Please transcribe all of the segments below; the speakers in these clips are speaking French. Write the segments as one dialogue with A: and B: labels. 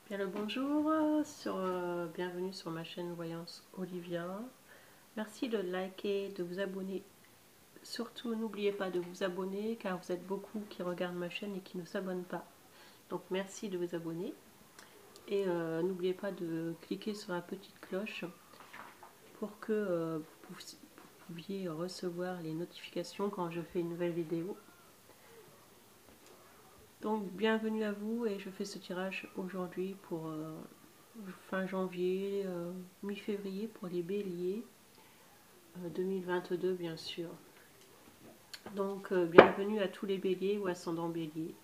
A: Bien le bonjour, bienvenue sur ma chaîne Voyance Olivia. Merci de liker, de vous abonner. Surtout n'oubliez pas de vous abonner car vous êtes beaucoup qui regardent ma chaîne et qui ne s'abonnent pas. Donc merci de vous abonner. Et n'oubliez pas de cliquer sur la petite cloche pour que vous pouviez recevoir les notifications quand je fais une nouvelle vidéo. Donc bienvenue à vous et je fais ce tirage aujourd'hui pour fin janvier, mi-février pour les béliers, 2022 bien sûr. Donc bienvenue à tous les béliers ou ascendants béliers,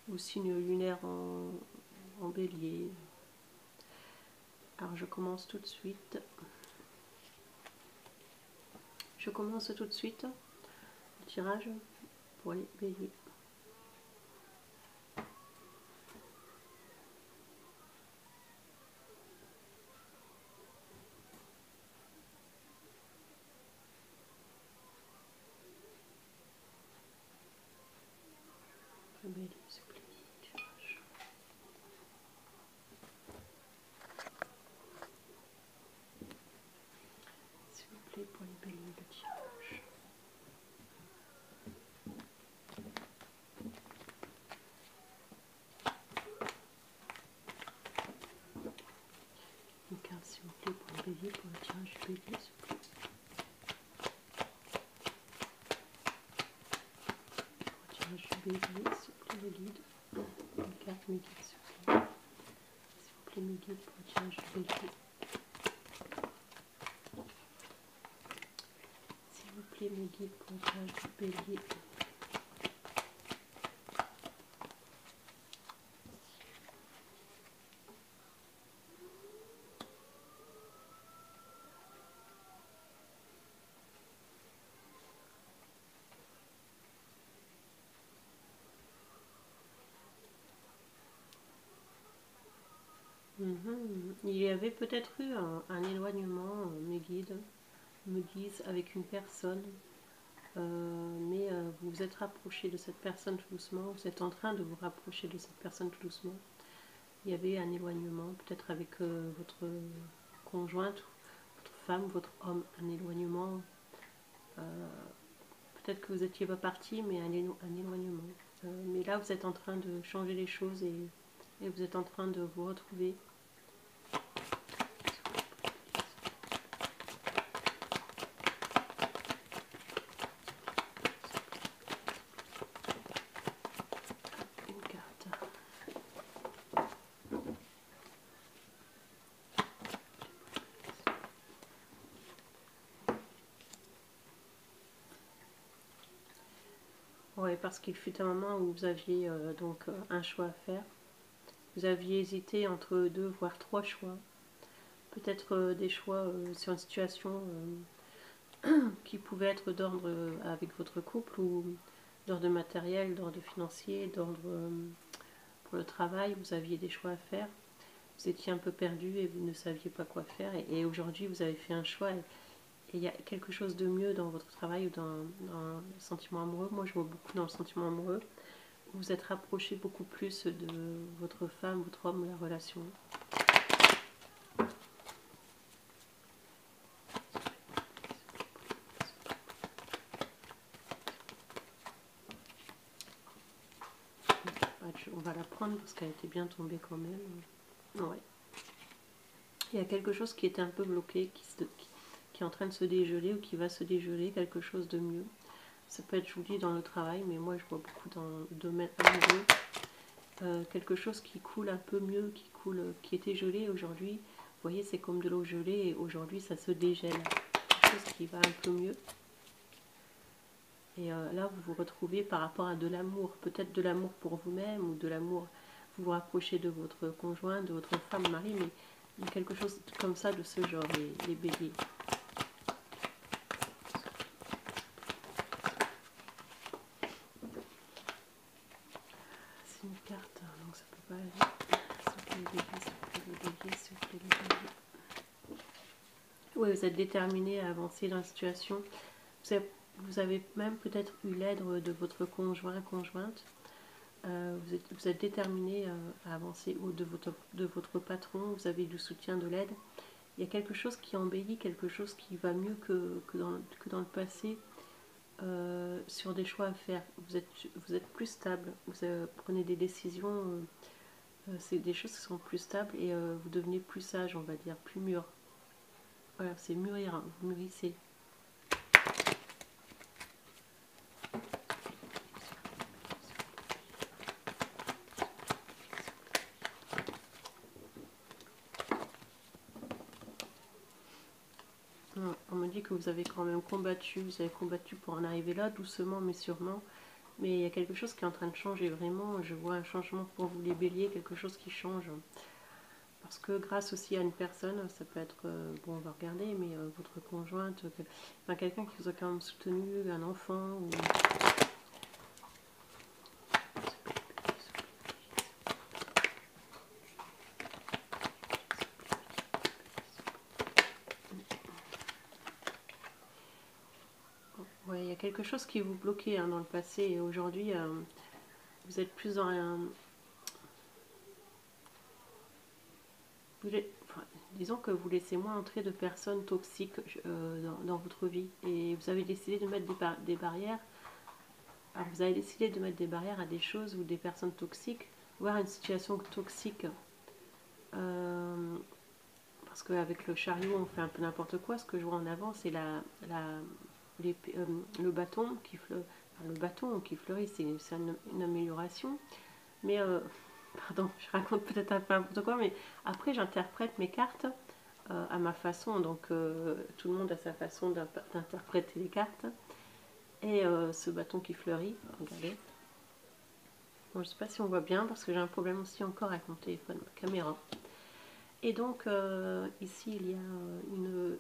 A: ou signe lunaire en bélier. Alors je commence tout de suite. Je commence tout de suite le tirage pour les béliers. Le bélier, s'il vous plaît, tirage. S'il vous plaît, pour les béliers, le tirage. Une carte, s'il vous plaît, pour les béliers, pour le tirage du bélier, s'il vous plaît. Bélier, s'il vous plaît, le guide. Une carte, mes guides, s'il vous plaît. S'il vous plaît, mes guides, pour le tirage du bélier. S'il vous plaît, mes guides, pour le tirage du bélier. Il y avait peut-être eu un éloignement, mes guides me disent, avec une personne, mais vous vous êtes rapproché de cette personne tout doucement, vous êtes en train de vous rapprocher de cette personne tout doucement. Il y avait un éloignement, peut-être avec votre conjointe, votre femme, votre homme, un éloignement. Peut-être que vous n'étiez pas parti, mais un éloignement. Mais là, vous êtes en train de changer les choses et vous êtes en train de vous retrouver. Oui, parce qu'il fut un moment où vous aviez donc un choix à faire. Vous aviez hésité entre 2 voire 3 choix. Peut-être des choix sur une situation qui pouvait être d'ordre avec votre couple ou d'ordre matériel, d'ordre financier, d'ordre pour le travail. Vous aviez des choix à faire. Vous étiez un peu perdu et vous ne saviez pas quoi faire. Et aujourd'hui, vous avez fait un choix. Et il y a quelque chose de mieux dans votre travail ou dans le sentiment amoureux. Moi, je vois beaucoup dans le sentiment amoureux. Vous vous êtes rapproché beaucoup plus de votre femme, votre homme, la relation. On va la prendre parce qu'elle était bien tombée quand même. Ouais. Il y a quelque chose qui était un peu bloqué, qui est en train de se dégeler ou qui va se dégeler, quelque chose de mieux. Ça peut être, je vous dis, dans le travail, mais moi je vois beaucoup dans le domaine amoureux. Quelque chose qui coule un peu mieux, qui était gelé aujourd'hui. Vous voyez, c'est comme de l'eau gelée et aujourd'hui ça se dégèle. Quelque chose qui va un peu mieux. Et là, vous vous retrouvez par rapport à de l'amour, peut-être de l'amour pour vous-même ou de l'amour, vous vous rapprochez de votre conjoint, de votre femme, mari, mais quelque chose comme ça, de ce genre, les béliers. C'est une carte, donc ça peut pas aller. S'il vous plaît, les béliers, s'il vous plaît, les béliers, s'il vous plaît, les béliers. Oui, vous êtes déterminé à avancer dans la situation. Vous avez même peut-être eu l'aide de votre conjoint, conjointe. Vous êtes déterminé à avancer de votre patron, vous avez du soutien, de l'aide. Il y a quelque chose qui embellit, quelque chose qui va mieux que dans le passé sur des choix à faire. Vous êtes plus stable, prenez des décisions, c'est des choses qui sont plus stables et vous devenez plus sage, on va dire, plus mûr. Voilà, c'est mûrir, hein, vous mûrissez. On me dit que vous avez quand même combattu, vous avez combattu pour en arriver là, doucement mais sûrement. Mais il y a quelque chose qui est en train de changer, vraiment. Je vois un changement pour vous les béliers, quelque chose qui change. Parce que grâce aussi à une personne, ça peut être, bon on va regarder, mais votre conjointe, enfin, quelqu'un qui vous a quand même soutenu, un enfant, ou... Ouais, il y a quelque chose qui vous bloquait hein, dans le passé et aujourd'hui vous êtes plus dans un... Enfin, disons que vous laissez moins entrer de personnes toxiques dans votre vie et vous avez décidé de mettre des barrières. Alors vous avez décidé de mettre des barrières à des choses ou des personnes toxiques, voire une situation toxique. Euh, parce qu'avec le chariot on fait un peu n'importe quoi. Ce que je vois en avant c'est le bâton qui fleurit. Enfin, le bâton qui fleurit, c'est une amélioration. Mais, pardon, je raconte peut-être un peu n'importe quoi, mais après j'interprète mes cartes à ma façon. Donc tout le monde a sa façon d'interpréter les cartes. Et ce bâton qui fleurit, regardez. Bon, je ne sais pas si on voit bien parce que j'ai un problème aussi encore avec mon téléphone, ma caméra. Et donc ici il y a une...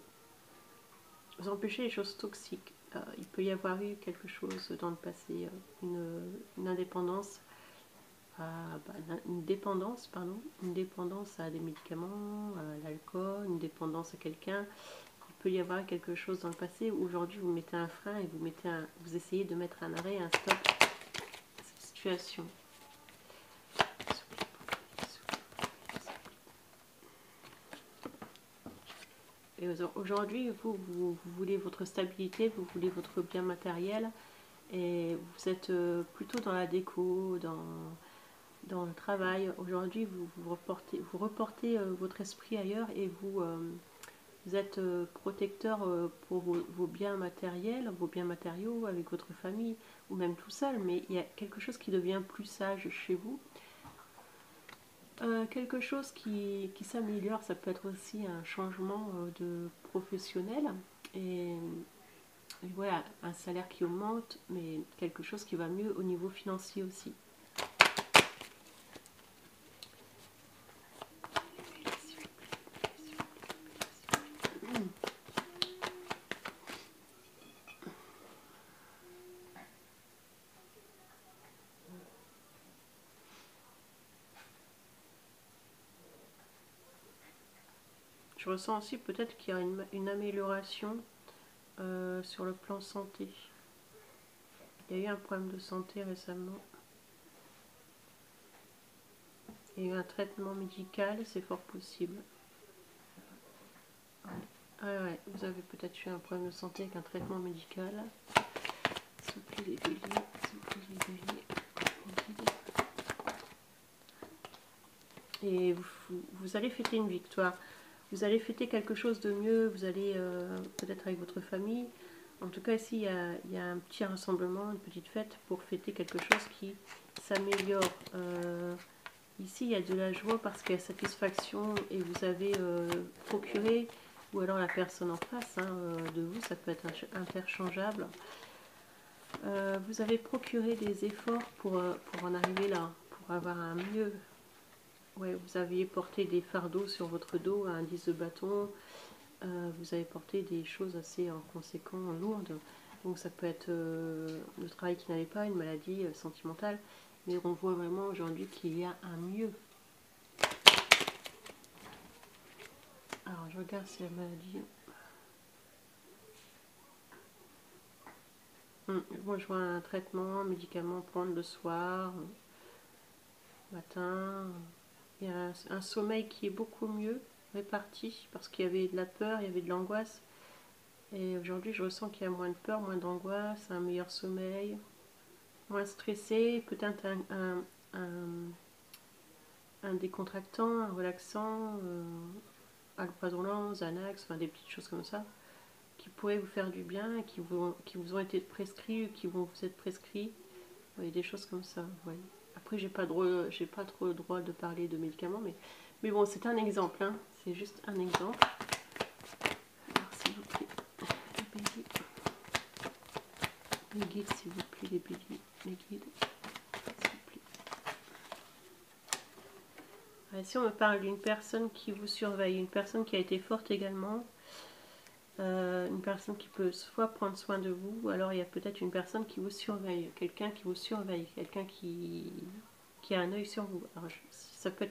A: Vous empêchez les choses toxiques. Il peut y avoir eu quelque chose dans le passé, une indépendance, une dépendance à des médicaments, à l'alcool, une dépendance à quelqu'un. Il peut y avoir quelque chose dans le passé où aujourd'hui vous mettez un frein et vous essayez de mettre un arrêt, un stop à cette situation. Et aujourd'hui, vous voulez votre stabilité, vous voulez votre bien matériel, et vous êtes plutôt dans la déco, dans le travail. Aujourd'hui, vous reportez votre esprit ailleurs et vous êtes protecteur pour vos biens matériels, vos biens matériaux avec votre famille, ou même tout seul, mais il y a quelque chose qui devient plus sage chez vous. Quelque chose qui s'améliore, ça peut être aussi un changement de professionnel et voilà, un salaire qui augmente, mais quelque chose qui va mieux au niveau financier aussi. Je ressens aussi peut-être qu'il y a une amélioration sur le plan santé. Il y a eu un problème de santé récemment. Il y a eu un traitement médical, c'est fort possible. Ah ouais, vous avez peut-être eu un problème de santé avec un traitement médical. Soufflez les béliers, soufflez les béliers. Et vous allez fêter une victoire. Vous allez fêter quelque chose de mieux, vous allez peut-être avec votre famille. En tout cas, ici, il y a un petit rassemblement, une petite fête pour fêter quelque chose qui s'améliore. Ici, il y a de la joie parce qu'il y a satisfaction et vous avez procuré, ou alors la personne en face de vous, ça peut être interchangeable. Vous avez procuré des efforts pour en arriver là, pour avoir un mieux. Ouais, vous aviez porté des fardeaux sur votre dos, un 10 de bâton, vous avez porté des choses assez en conséquent lourdes. Donc ça peut être le travail qui n'allait pas, une maladie sentimentale, mais on voit vraiment aujourd'hui qu'il y a un mieux. Alors je regarde si la maladie... Moi je vois un traitement, un médicament à prendre le soir. matin. Il y a un sommeil qui est beaucoup mieux réparti parce qu'il y avait de la peur, il y avait de l'angoisse. Et aujourd'hui, je ressens qu'il y a moins de peur, moins d'angoisse, un meilleur sommeil, moins stressé, peut-être un décontractant, un relaxant, alprazolam, Xanax, enfin des petites choses comme ça, qui pourraient vous faire du bien et qui vous ont été prescrits ou qui vont vous être prescrits. Oui, des choses comme ça. Ouais. Après, j'ai pas trop le droit de parler de médicaments, mais bon, c'est un exemple. Hein. C'est juste un exemple. Alors, s'il vous plaît, les béliers. Les guides, s'il vous plaît, les béliers. Les guides, s'il vous plaît. Ouais, si on me parle d'une personne qui vous surveille, une personne qui a été forte également, une personne qui peut soit prendre soin de vous, ou alors il y a peut-être une personne qui vous surveille, quelqu'un qui vous surveille, quelqu'un qui a un œil sur vous. Alors, ça peut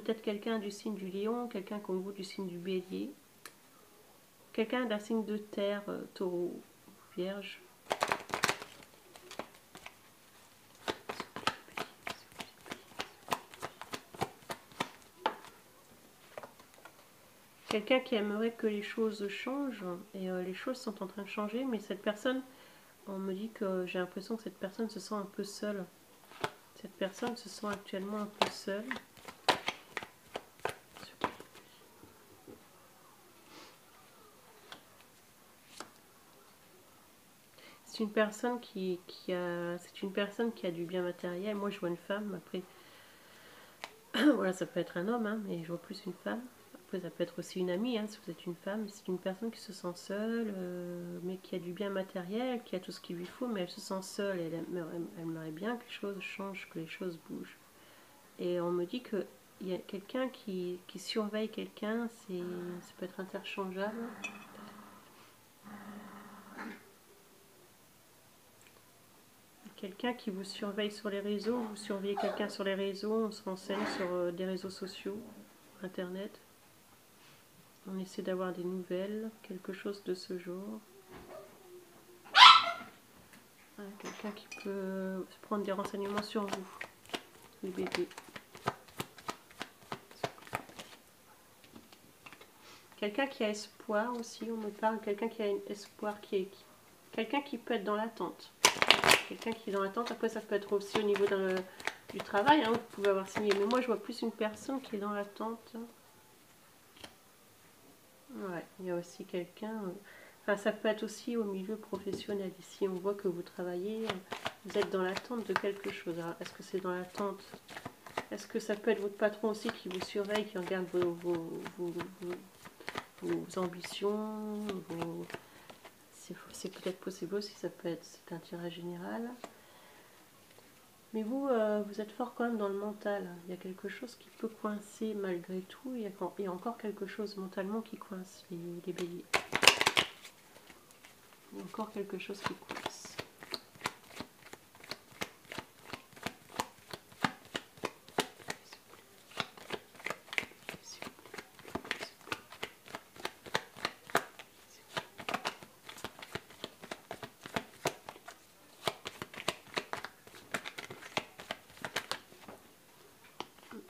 A: être quelqu'un du signe du lion, quelqu'un comme vous du signe du bélier, quelqu'un d'un signe de terre, taureau, vierge. Quelqu'un qui aimerait que les choses changent, et les choses sont en train de changer, mais cette personne, on me dit que j'ai l'impression que cette personne se sent un peu seule. Cette personne se sent actuellement un peu seule. C'est une personne c'est une personne qui a du bien matériel. Moi, je vois une femme. Après, voilà, ça peut être un homme, hein, mais je vois plus une femme. Après, ça peut être aussi une amie, hein, si vous êtes une femme. C'est une personne qui se sent seule, mais qui a du bien matériel, qui a tout ce qu'il lui faut, mais elle se sent seule. Elle aimerait bien que les choses changent, que les choses bougent. Et on me dit que il y a quelqu'un qui surveille quelqu'un. Ça peut être interchangeable. Quelqu'un qui vous surveille sur les réseaux, vous surveillez quelqu'un sur les réseaux, on se renseigne sur des réseaux sociaux, internet. On essaie d'avoir des nouvelles, quelque chose de ce genre. Voilà, quelqu'un qui peut prendre des renseignements sur vous, les bébés. Quelqu'un qui a espoir aussi, on me parle, quelqu'un qui a un espoir, quelqu'un qui peut être dans l'attente. Quelqu'un qui est dans l'attente, après ça peut être aussi au niveau du travail, hein, vous pouvez avoir signé. Mais moi je vois plus une personne qui est dans l'attente. Ouais, il y a aussi quelqu'un. Enfin, ça peut être aussi au milieu professionnel. Ici, on voit que vous travaillez, vous êtes dans l'attente de quelque chose. Alors, est-ce que c'est dans l'attente? Est-ce que ça peut être votre patron aussi qui vous surveille, qui regarde vos ambitions C'est peut-être possible aussi, ça peut être c'est un tirage général. Mais vous, vous êtes fort quand même dans le mental. Il y a quelque chose qui peut coincer malgré tout. Il y a encore quelque chose mentalement qui coince les béliers. Il y a encore quelque chose qui coince.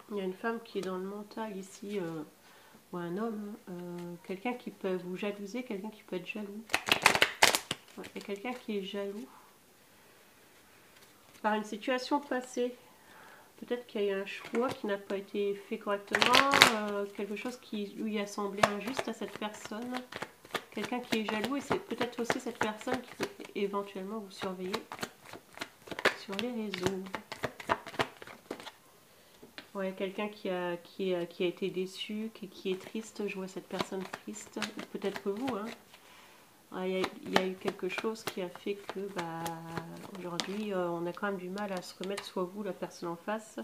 A: Il y a une femme qui est dans le mental ici, ou un homme, quelqu'un qui peut vous jalouser, quelqu'un qui peut être jaloux. Ouais, il y a quelqu'un qui est jaloux par une situation passée. Peut-être qu'il y a eu un choix qui n'a pas été fait correctement, quelque chose qui lui a semblé injuste à cette personne. Quelqu'un qui est jaloux, et c'est peut-être aussi cette personne qui peut éventuellement vous surveiller sur les réseaux. Ouais, quelqu'un qui a été déçu, qui est triste, je vois cette personne triste, ou peut-être vous, hein. Ouais, il y a eu quelque chose qui a fait que aujourd'hui on a quand même du mal à se remettre, soit vous, la personne en face.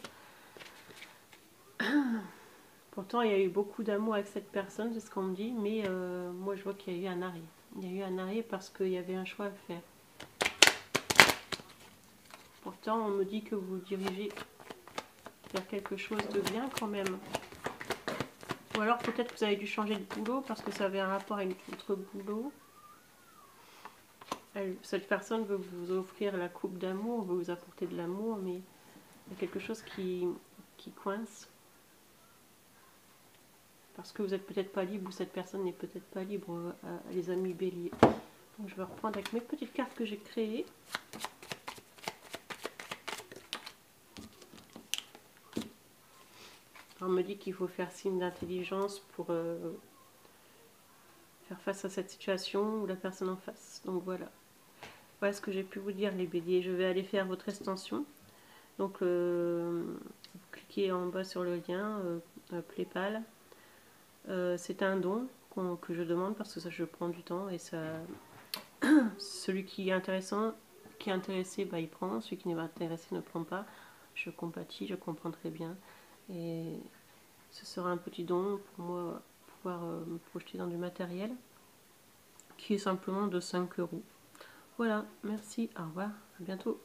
A: Pourtant il y a eu beaucoup d'amour avec cette personne, c'est ce qu'on me dit, mais moi je vois qu'il y a eu un arrêt. Il y a eu un arrêt parce qu'il y avait un choix à faire. Pourtant on me dit que vous dirigez vers quelque chose de bien quand même. Ou alors peut-être que vous avez dû changer de boulot parce que ça avait un rapport avec votre boulot. Cette personne veut vous offrir la coupe d'amour, veut vous apporter de l'amour, mais Il y a quelque chose qui coince. Parce que vous n'êtes peut-être pas libre ou cette personne n'est peut-être pas libre, les amis béliers. Donc je vais reprendre avec mes petites cartes que j'ai créées. On me dit qu'il faut faire signe d'intelligence pour faire face à cette situation ou la personne en face. Donc voilà. Voilà ce que j'ai pu vous dire les béliers. Je vais aller faire votre extension. Donc vous cliquez en bas sur le lien PayPal. C'est un don que je demande parce que ça je prends du temps et ça celui qui est intéressant, qui est intéressé, bah, il prend, celui qui n'est pas intéressé ne prend pas. Je compatis, je comprends très bien. Et ce sera un petit don pour moi pouvoir me projeter dans du matériel qui est simplement de 5 euros. Voilà, merci, au revoir, à bientôt.